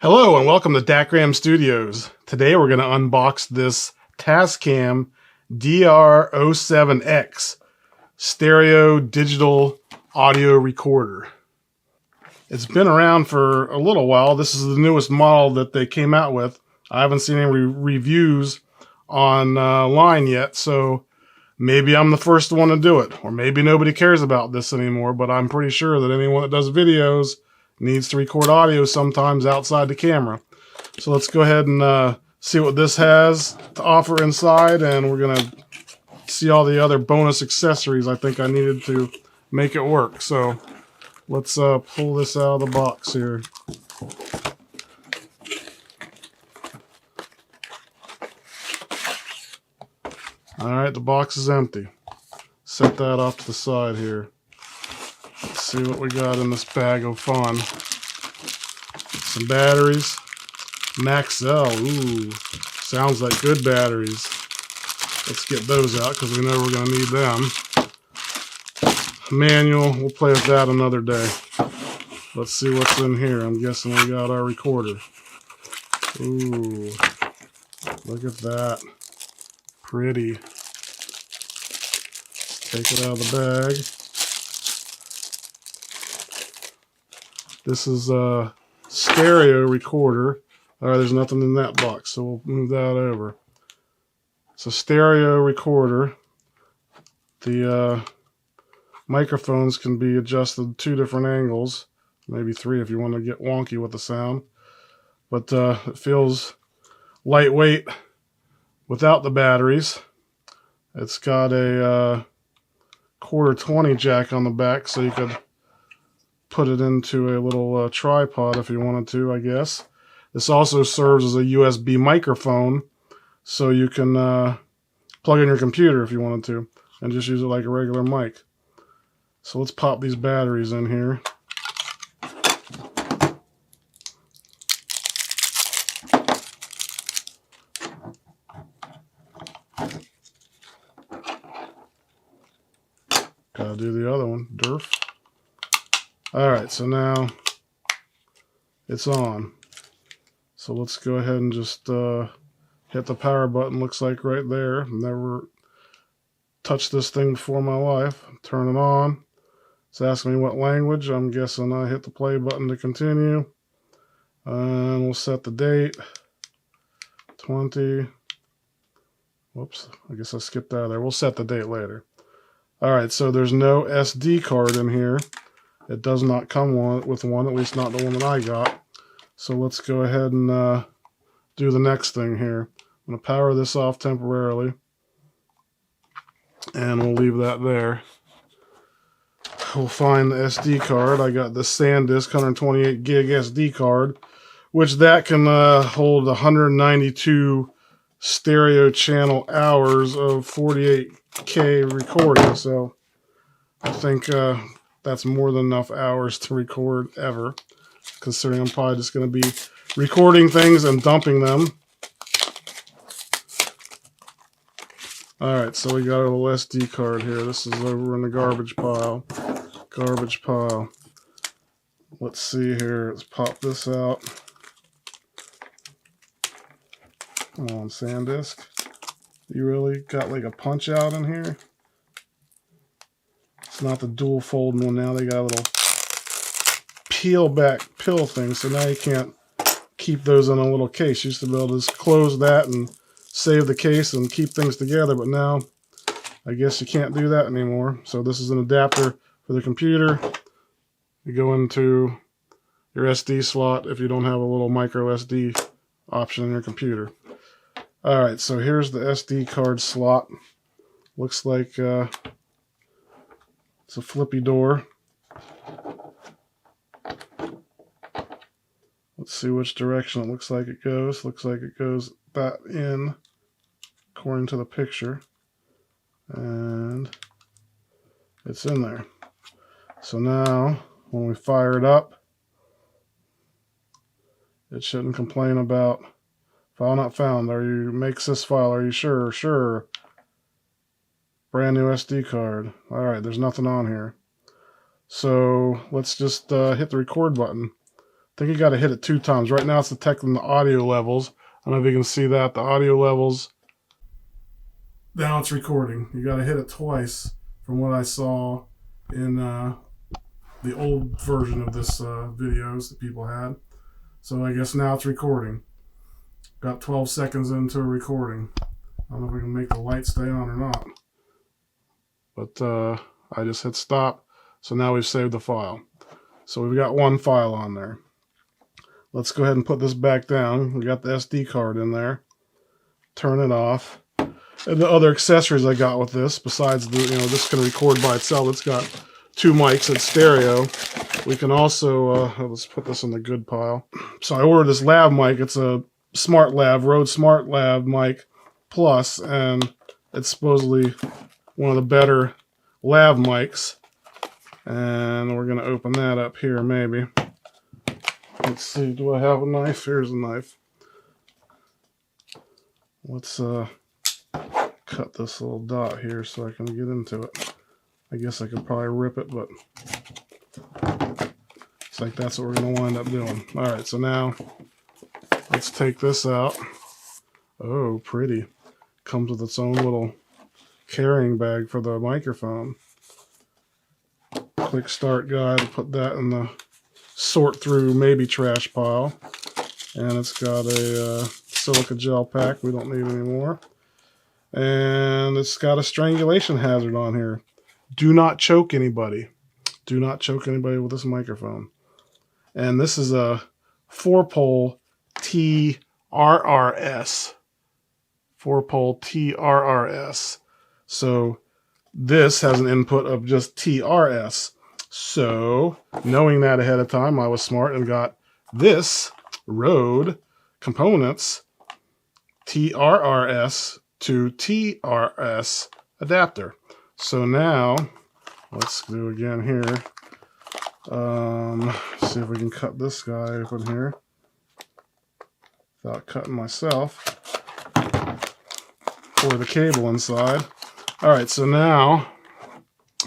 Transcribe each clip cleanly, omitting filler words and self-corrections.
Hello and welcome to DAHCKRAM Studios. Today we're going to unbox this Tascam DR-07X stereo digital audio recorder. It's been around for a little while. This is the newest model that they came out with. I haven't seen any reviews online yet, so maybe I'm the first one to do it, or maybe nobody cares about this anymore, but I'm pretty sure that anyone that does videos needs to record audio sometimes outside the camera. So let's go ahead and see what this has to offer inside, and we're going to see all the other bonus accessories I think I needed to make it work. So let's pull this out of the box here. Alright, the box is empty. Set that off to the side here. Let's see what we got in this bag of fun. Some batteries. Maxell. Ooh, sounds like good batteries. Let's get those out because we know we're going to need them. Manual. We'll play with that another day. Let's see what's in here. I'm guessing we got our recorder. Ooh, look at that. Pretty. Let's take it out of the bag. This is a stereo recorder. All right, there's nothing in that box, so we'll move that over. It's a stereo recorder. The microphones can be adjusted 2 different angles, maybe 3 if you want to get wonky with the sound. But it feels lightweight without the batteries. It's got a quarter 20 jack on the back, so you could put it into a little tripod if you wanted to, I guess. This also serves as a USB microphone, so you can plug in your computer if you wanted to, and just use it like a regular mic. So let's pop these batteries in here. Gotta do the other one, derf. Alright, so now it's on. So let's go ahead and just hit the power button, looks like right there. Never touched this thing before in my life. Turn it on. It's asking me what language. I'm guessing I hit the play button to continue. And we'll set the date. 20. Whoops, I guess I skipped out of there. We'll set the date later. Alright, so there's no SD card in here. It does not come with one, at least not the one that I got. So let's go ahead and do the next thing here. I'm going to power this off temporarily. And we'll leave that there. We'll find the SD card. I got the SanDisk 128 gig SD card, which that can hold 192 stereo channel hours of 48K recording. So I think that's more than enough hours to record ever, considering I'm probably just going to be recording things and dumping them. Alright, so we got a little SD card here. This is over in the garbage pile. Garbage pile. Let's see here. Let's pop this out. Come on, SanDisk. You really got like a punch out in here? It's not the dual folding one now. They got a little peel back pill thing, so now you can't keep those in a little case. You used to be able to just close that and save the case and keep things together, but now I guess you can't do that anymore. So this is an adapter for the computer. You go into your SD slot if you don't have a little micro SD option in your computer. Alright, so here's the SD card slot. Looks like it's a flippy door. Let's see which direction it looks like it goes. Looks like it goes that in, according to the picture. And it's in there. So now, when we fire it up, it shouldn't complain about file not found. Are you make this file? Are you sure? Sure. Brand new SD card. Alright, there's nothing on here. So let's just hit the record button. think you got to hit it 2 times. Right now it's detecting the audio levels. I don't know if you can see that, the audio levels. Now it's recording. You got to hit it twice from what I saw in the old version of this videos that people had. So I guess now it's recording. Got 12 seconds into a recording. I don't know if we can make the light stay on or not. But I just hit stop. So now we've saved the file. So we've got 1 file on there. Let's go ahead and put this back down. We got the SD card in there. Turn it off. And the other accessories I got with this, besides the, this can record by itself. It's got 2 mics and stereo. We can also, let's put this in the good pile. So I ordered this Lav Mic. It's a Smart Lav, Rode Smart Lav Mic Plus, and it's supposedly one of the better Lav mics. And we're going to open that up here, maybe. Let's see, do I have a knife? Here's a knife. Let's cut this little dot here so I can get into it. I guess I could probably rip it, but it's like that's what we're going to wind up doing. Alright, so now let's take this out. Oh, pretty. Comes with its own little carrying bag for the microphone. Quick start guide, put that in the sort through maybe trash pile. And it's got a silica gel pack we don't need anymore. And it's got a strangulation hazard on here. Do not choke anybody. Do not choke anybody with this microphone. And this is a 4-pole TRRS. 4-pole TRRS. So this has an input of just TRS. So knowing that ahead of time, I was smart and got this Rode components TRRS to TRS adapter. So now let's do again here. See if we can cut this guy open here without cutting myself or the cable inside. All right, so now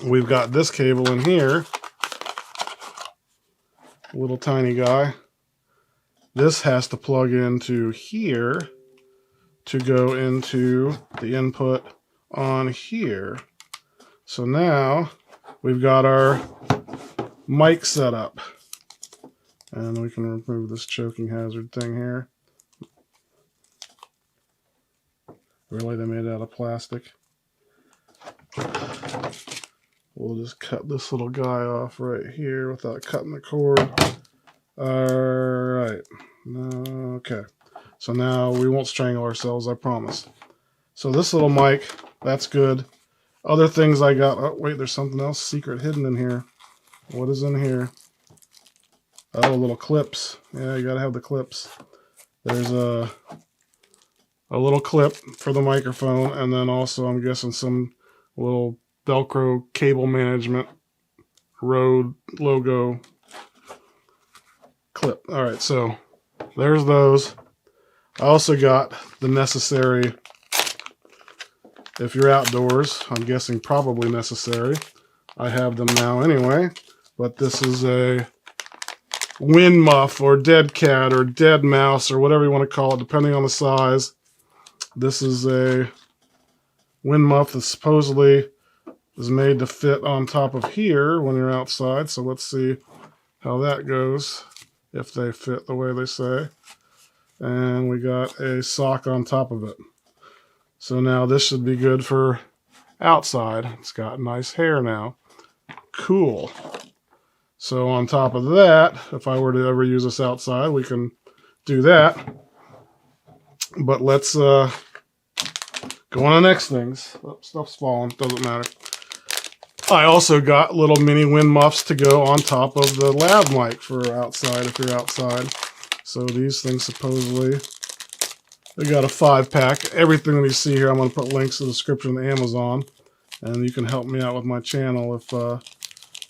we've got this cable in here, little tiny guy. This has to plug into here to go into the input on here. So now we've got our mic set up. And we can remove this choking hazard thing here. Really, they made it out of plastic. We'll just cut this little guy off right here without cutting the cord. Alright. Okay. So now we won't strangle ourselves, I promise. So this little mic, that's good. Other things I got. Oh, wait, there's something else secret hidden in here. What is in here? Oh, little clips. Yeah, you gotta have the clips. There's a little clip for the microphone, and then also I'm guessing some little Velcro cable management Rode logo clip. Alright, so there's those. I also got the necessary, if you're outdoors, I'm guessing probably necessary. I have them now anyway, but this is a wind muff or dead cat or dead mouse or whatever you want to call it, depending on the size. This is a wind muff that supposedly is made to fit on top of here when you're outside. So let's see how that goes, if they fit the way they say. And we got a sock on top of it. So now this should be good for outside. It's got nice hair now. Cool. So on top of that, if I were to ever use this outside, we can do that. But let's go on to the next things. Oh, stuff's falling, doesn't matter. I also got little mini wind muffs to go on top of the Lav Mic for outside if you're outside. So these things supposedly, they got a 5-pack. Everything that you see here, I'm going to put links in the description of Amazon. And you can help me out with my channel. If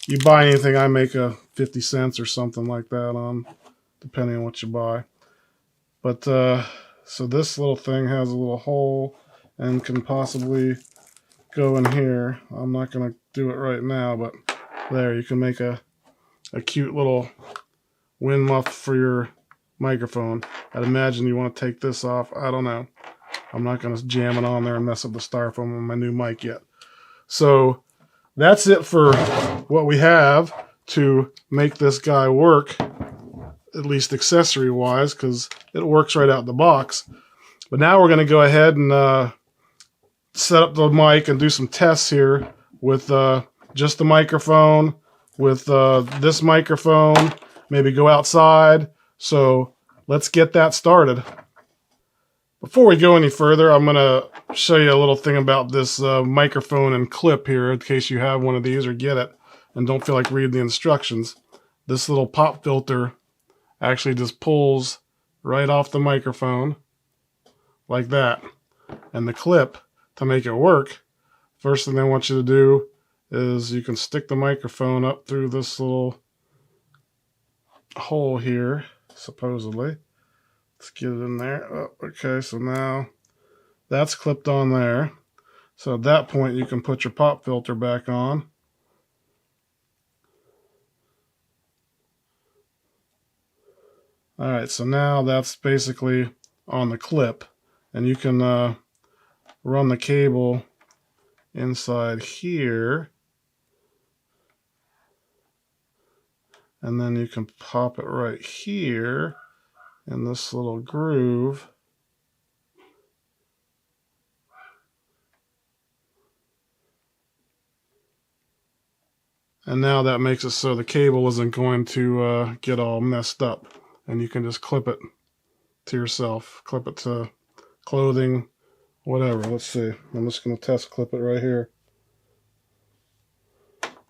you buy anything, I make a 50 cents or something like that on, depending on what you buy. But so this little thing has a little hole and can possibly go in here. I'm not going to do it right now, but there, you can make a cute little wind muff for your microphone. I'd imagine you want to take this off. I don't know. I'm not going to jam it on there and mess up the styrofoam on my new mic yet. So that's it for what we have to make this guy work, at least accessory-wise, because it works right out the box. But now we're going to go ahead and set up the mic and do some tests here with just the microphone, with this microphone, maybe go outside. So let's get that started. Before we go any further, I'm going to show you a little thing about this microphone and clip here in case you have one of these or get it and don't feel like reading the instructions. This little pop filter actually just pulls right off the microphone like that. And the clip, to make it work, first thing I want you to do is you can stick the microphone up through this little hole here, supposedly. Let's get it in there. Oh, okay, so now that's clipped on there. So at that point, you can put your pop filter back on. All right, so now that's basically on the clip, and you can run the cable inside here, and then you can pop it right here in this little groove. And now that makes it so the cable isn't going to get all messed up. And you can just clip it to yourself. Clip it to clothing, whatever. Let's see. I'm just going to test clip it right here.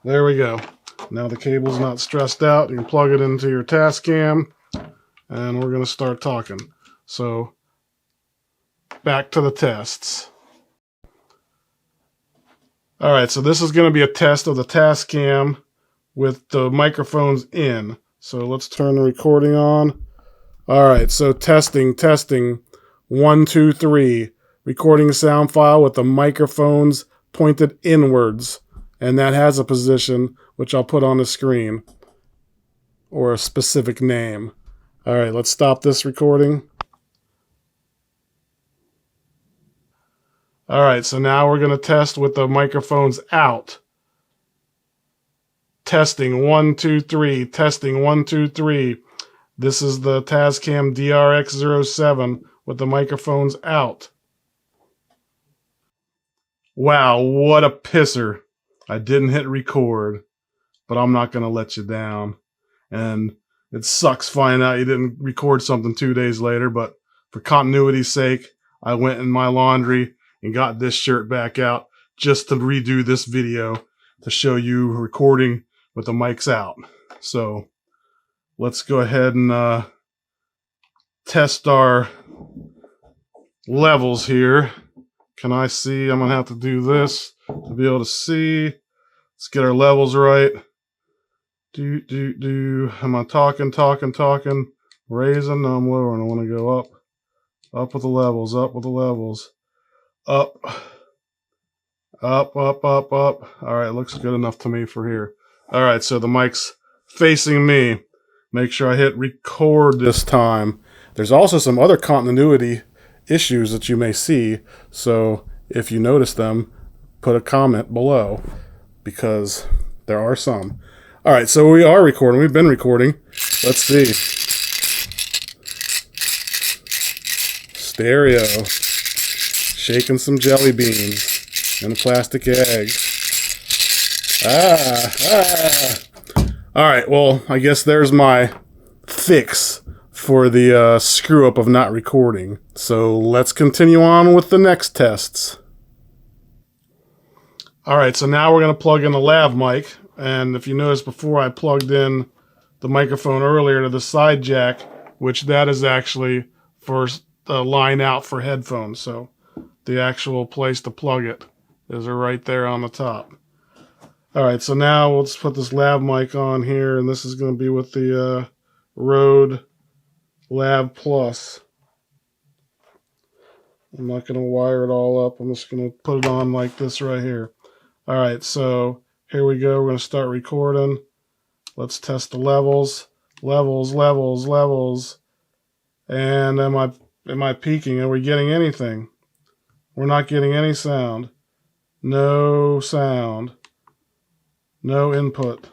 There we go. Now the cable's not stressed out. You can plug it into your Tascam. And we're going to start talking. So, back to the tests. Alright, so this is going to be a test of the Tascam with the microphones in. So let's turn the recording on. Alright, so testing. 1, 2, 3. Recording sound file with the microphones pointed inwards. And that has a position, which I'll put on the screen. Or a specific name. All right, let's stop this recording. All right, so now we're going to test with the microphones out. Testing 1, 2, 3. Testing 1, 2, 3. This is the Tascam DRX-07 with the microphones out. Wow, what a pisser. I didn't hit record, but I'm not going to let you down. And it sucks finding out you didn't record something 2 days later, but for continuity's sake, I went in my laundry and got this shirt back out just to redo this video to show you recording with the mics out. So let's go ahead and test our levels here. Can I see? I'm going to have to do this to be able to see. Let's get our levels right. Am I talking? Raising? No, I'm lowering. I want to go up. Up with the levels. Up with the levels. Up. Up. All right, looks good enough to me for here. All right, so the mic's facing me. Make sure I hit record this time. There's also some other continuity issues that you may see. So if you notice them, put a comment below because there are some. All right, so we are recording. We've been recording. Let's see. Stereo. Shaking some jelly beans in a plastic egg. All right, well, I guess there's my fix for the screw up of not recording. So let's continue on with the next tests. All right, so now we're going to plug in the Lav Mic. And if you notice before, I plugged in the microphone earlier to the side jack, which that is actually for the line out for headphones. So the actual place to plug it is right there on the top. All right, so now let's put this Lav Mic on here, and this is going to be with the Rode Lav Plus. I'm not going to wire it all up. I'm just going to put it on like this right here. All right, so here we go. We're going to start recording. Let's test the levels. levels, levels, levels. And am I peaking? Are we getting anything? We're not getting any sound. No sound. No input.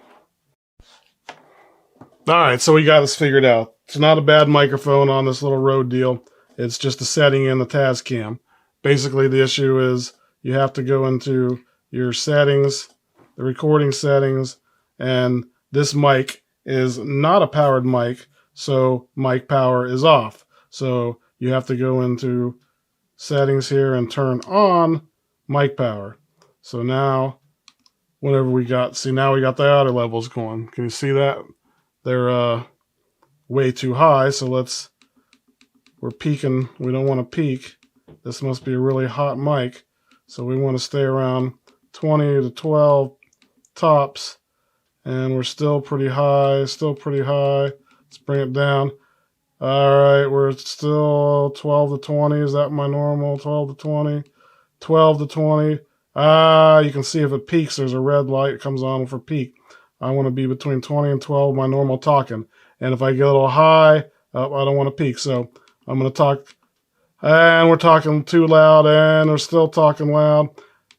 Alright, so we got this figured out. It's not a bad microphone on this little Rode deal. It's just a setting in the Tascam. Basically, the issue is you have to go into your settings, the recording settings, and this mic is not a powered mic, so mic power is off. So you have to go into settings here and turn on mic power. So now, whenever we got, see now we got the outer levels going. Can you see that? They're way too high, so we're peaking. We don't want to peak. This must be a really hot mic, so we want to stay around 20 to 12 tops, and we're still pretty high, Let's bring it down. Alright, we're still 12 to 20. Is that my normal? 12 to 20? 12 to 20. You can see if it peaks, there's a red light that comes on for peak. I want to be between 20 and 12, my normal talking. And if I get a little high, I don't want to peak. So I'm going to talk, and we're talking too loud, and we're still talking loud.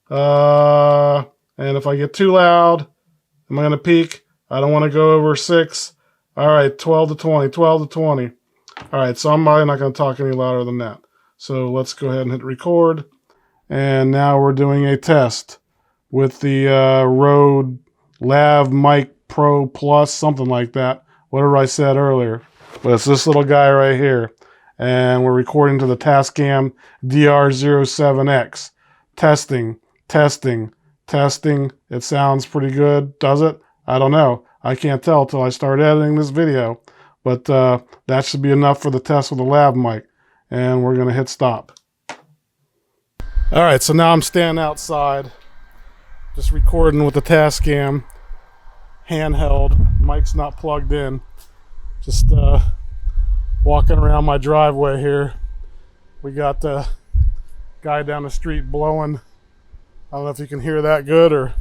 And if I get too loud, am I going to peak? I don't want to go over 6. All right, 12 to 20, 12 to 20. All right, so I'm probably not going to talk any louder than that. So let's go ahead and hit record. And now we're doing a test with the Rode Lav Mic Pro Plus, something like that, whatever I said earlier. But it's this little guy right here. And we're recording to the Tascam DR-07X. Testing, testing, testing. It sounds pretty good, does it? I don't know. I can't tell till I start editing this video. But that should be enough for the test with the Lav Mic. And we're going to hit stop. Alright, so now I'm standing outside, just recording with the Tascam handheld. Mic's not plugged in. Just walking around my driveway here. We got the guy down the street blowing. I don't know if you can hear that good or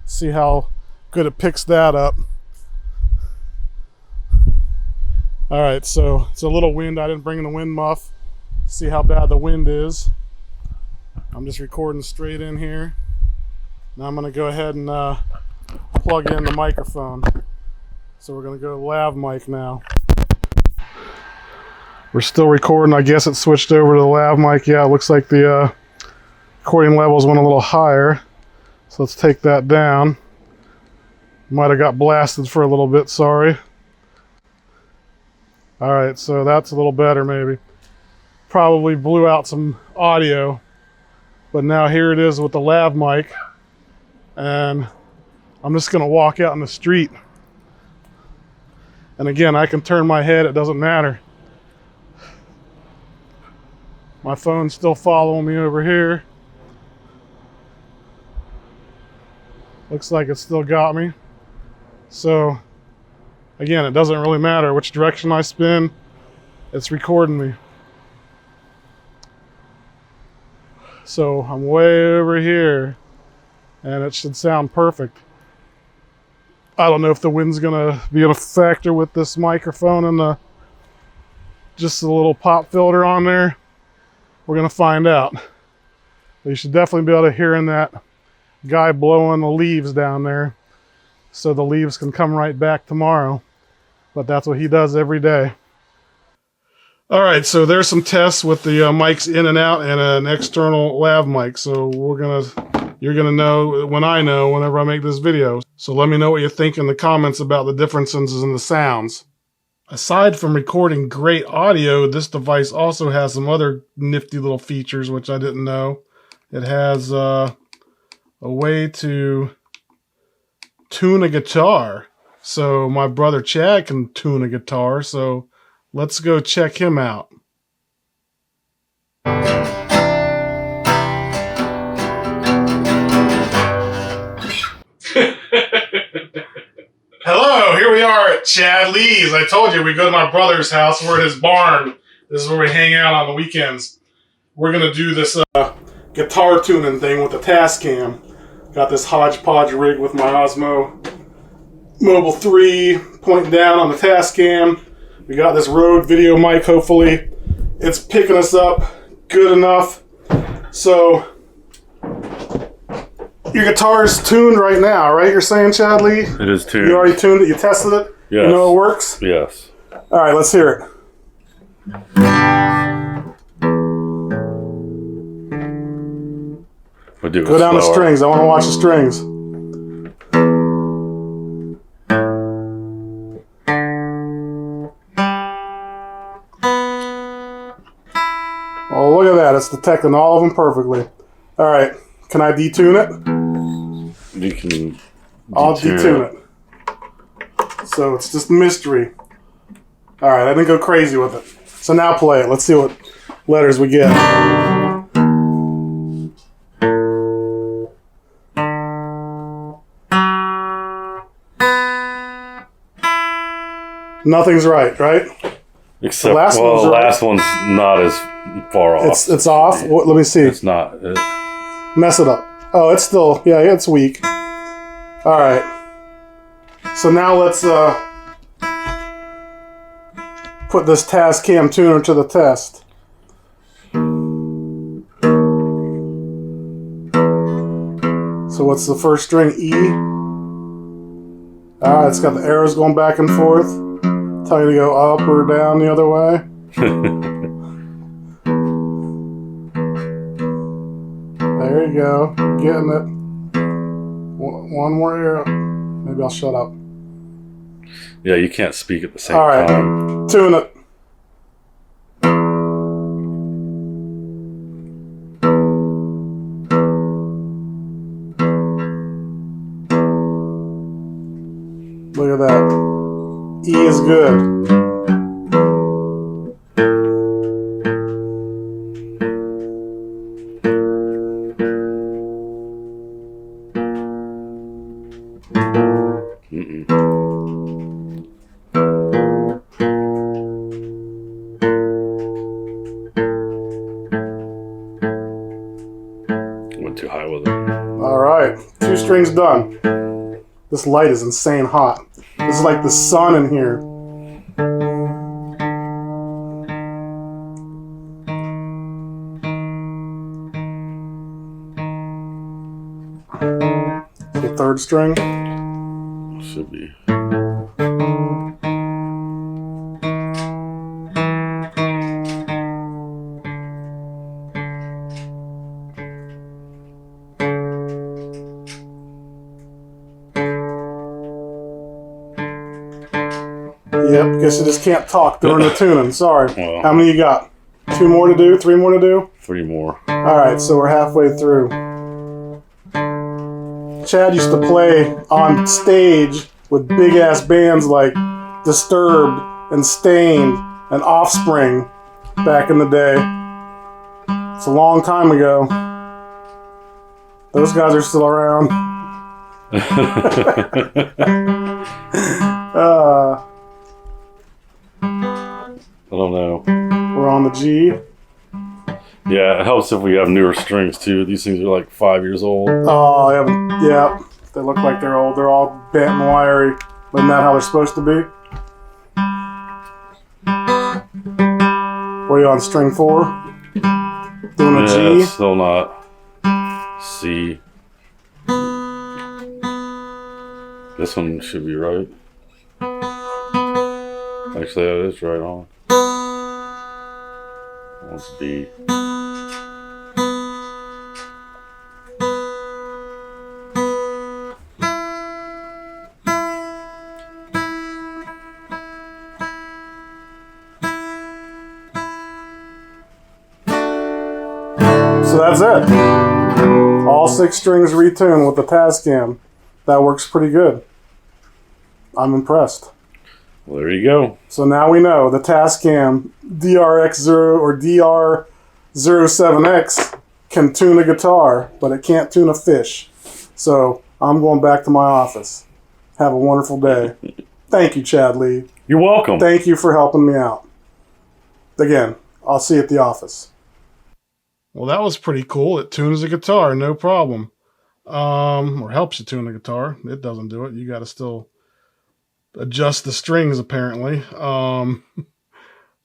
see how good it picks that up. Alright, so it's a little wind. I didn't bring the wind muff. See how bad the wind is. I'm just recording straight in here. Now I'm going to go ahead and plug in the microphone. So we're going to go to Lav Mic now. We're still recording. I guess it switched over to the Lav Mic. Yeah, it looks like the recording levels went a little higher. So let's take that down. Might have got blasted for a little bit, sorry. Alright, so that's a little better maybe. Probably blew out some audio. But now here it is with the Lav Mic. And I'm just going to walk out in the street. And again, I can turn my head, it doesn't matter. My phone's still following me over here. Looks like it still got me. So, again, it doesn't really matter which direction I spin, it's recording me. So I'm way over here, and it should sound perfect. I don't know if the wind's gonna be a factor with this microphone and just a little pop filter on there. We're gonna find out. But you should definitely be able to hear in that guy blowing the leaves down there, so the leaves can come right back tomorrow. But that's what he does every day. All right, so there's some tests with the mics in and out and an external Lav Mic. So you're gonna know when I know whenever I make this video. So let me know what you think in the comments about the differences in the sounds. Aside from recording great audio, this device also has some other nifty little features which I didn't know. It has a way to tune a guitar. So my brother Chad can tune a guitar, so let's go check him out. Hello, here we are at Chad Lee's. I told you we go to my brother's house. We're at his barn. This is where we hang out on the weekends. We're going to do this guitar tuning thing with the Tascam. Got this hodgepodge rig with my Osmo Mobile 3 pointing down on the Tascam. We got this Rode video mic, hopefully. It's picking us up good enough. So, your guitar is tuned right now, right? You're saying, Chad Lee? It is tuned. You already tuned it? You tested it? Yes. You know it works? Yes. All right, let's hear it. We'll do it Go down the slower. strings. I want to watch the strings. Oh, look at that. It's detecting all of them perfectly. All right. Can I detune it? You can. I'll detune it. So it's just a mystery. All right. I didn't go crazy with it. So now play it. Let's see what letters we get. Nothing's right, right? Except, last the last one's not as far off. It's off. Let me see. It's not. Mess it up. Oh, it's still, yeah, it's weak. All right. So now let's put this Tascam tuner to the test. So what's the first string? E. All right, it's got the arrows going back and forth. Tell you to go up or down the other way. There you go. Getting it. One more arrow. Maybe I'll shut up. Yeah, you can't speak at the same All right. time. Tune it. Look at that. E is good. Went too high with it. All right, 2 strings done. This light is insane hot. This is like the sun in here. The 3rd string. Should be. Yep, guess you just can't talk during the tuning. Sorry. Well. How many you got? 2 more to do? 3 more to do? 3 more. All right, so we're halfway through. Chad used to play on stage with big-ass bands like Disturbed and Stained and Offspring back in the day. It's a long time ago. Those guys are still around. I don't know. We're on the G. Yeah, it helps if we have newer strings too. These things are like 5 years old. Oh, yeah. They look like they're old. They're all bent and wiry. But isn't that how they're supposed to be? What are you on, string 4? Doing a G? It's still not C. This one should be right. Actually, that is right on. Let's B. So that's it. All 6 strings retuned with the Tascam. That works pretty good. I'm impressed. Well, there you go. So now we know the Tascam DRX0 or DR-07X can tune a guitar, but it can't tune a fish. So I'm going back to my office. Have a wonderful day. Thank you, Chad Lee. You're welcome. Thank you for helping me out. Again, I'll see you at the office. Well, that was pretty cool. It tunes a guitar, no problem. Or helps you tune a guitar. It doesn't do it. You got to still adjust the strings apparently.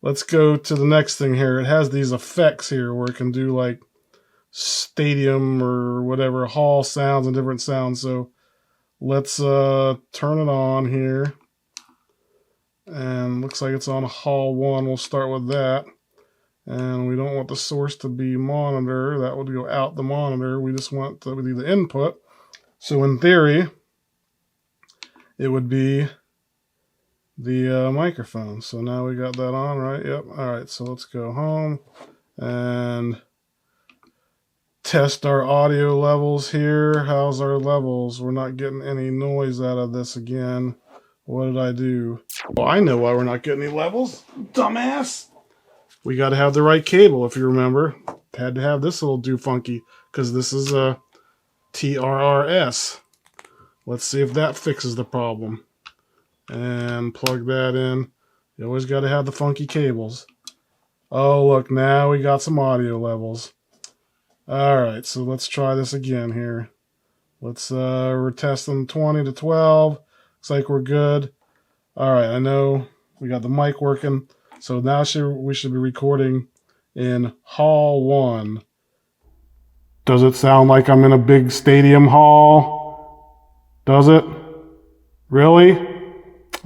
Let's go to the next thing here. It has these effects here where it can do like stadium or whatever, hall sounds and different sounds. So let's turn it on here. And looks like it's on hall 1. We'll start with that. And we don't want the source to be monitor. That would go out the monitor. We just want to be the input. So in theory, it would be the microphone. So now we got that on, right? Yep. All right, so let's go home and test our audio levels here. How's our levels? We're not getting any noise out of this again. What did I do? Well, I know why we're not getting any levels, dumbass. We got to have the right cable, if you remember. Had to have this little do-funky, because this is a TRRS. Let's see if that fixes the problem. And plug that in. You always got to have the funky cables. Oh, look, now we got some audio levels. Alright, so let's try this again here. We're testing 20 to 12. Looks like we're good. Alright, I know we got the mic working. So now we should be recording in hall 1. Does it sound like I'm in a big stadium hall? Does it? Really?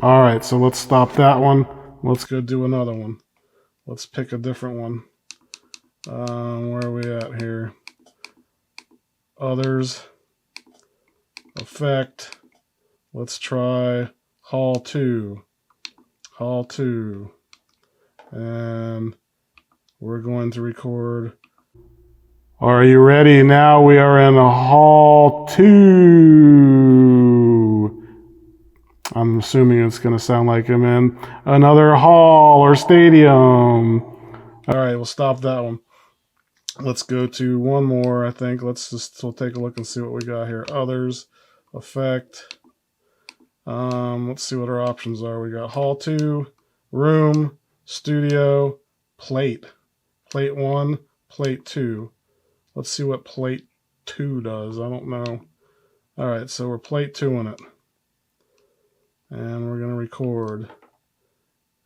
Alright, so let's stop that one. Let's go do another one. Let's pick a different one. Where are we at here? Others. Effect. Let's try hall 2. Hall 2. And we're going to record. Are you ready? Now we are in hall 2. I'm assuming it's going to sound like I'm in another hall or stadium. All right, we'll stop that one. Let's go to one more, I think. We'll take a look and see what we got here. Others, effect. Let's see what our options are. We got hall 2, room, studio, plate. Plate 1, plate 2. Let's see what plate 2 does. I don't know. All right, so we're plate 2 in it. And we're going to record.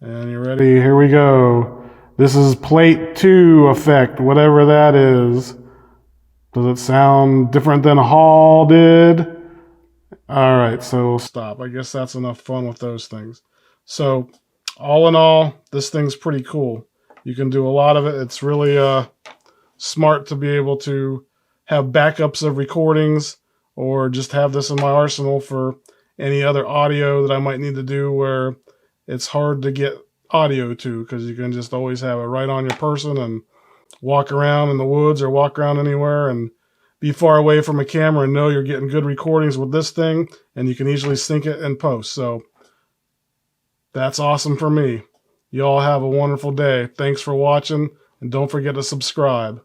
And you ready? Here we go. This is plate 2 effect, whatever that is. Does it sound different than hall did? All right, so we'll stop. I guess that's enough fun with those things. So all in all, this thing's pretty cool. You can do a lot of it. It's really smart to be able to have backups of recordings or just have this in my arsenal for any other audio that I might need to do where it's hard to get audio to, because you can just always have it right on your person and walk around in the woods or walk around anywhere and be far away from a camera and know you're getting good recordings with this thing, and you can easily sync it and post. So that's awesome for me. You all have a wonderful day. Thanks for watching, and don't forget to subscribe.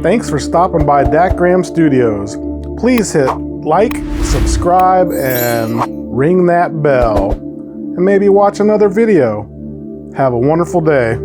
Thanks for stopping by DAHCKRAM Studios. Please hit like, subscribe, and ring that bell. And maybe watch another video. Have a wonderful day.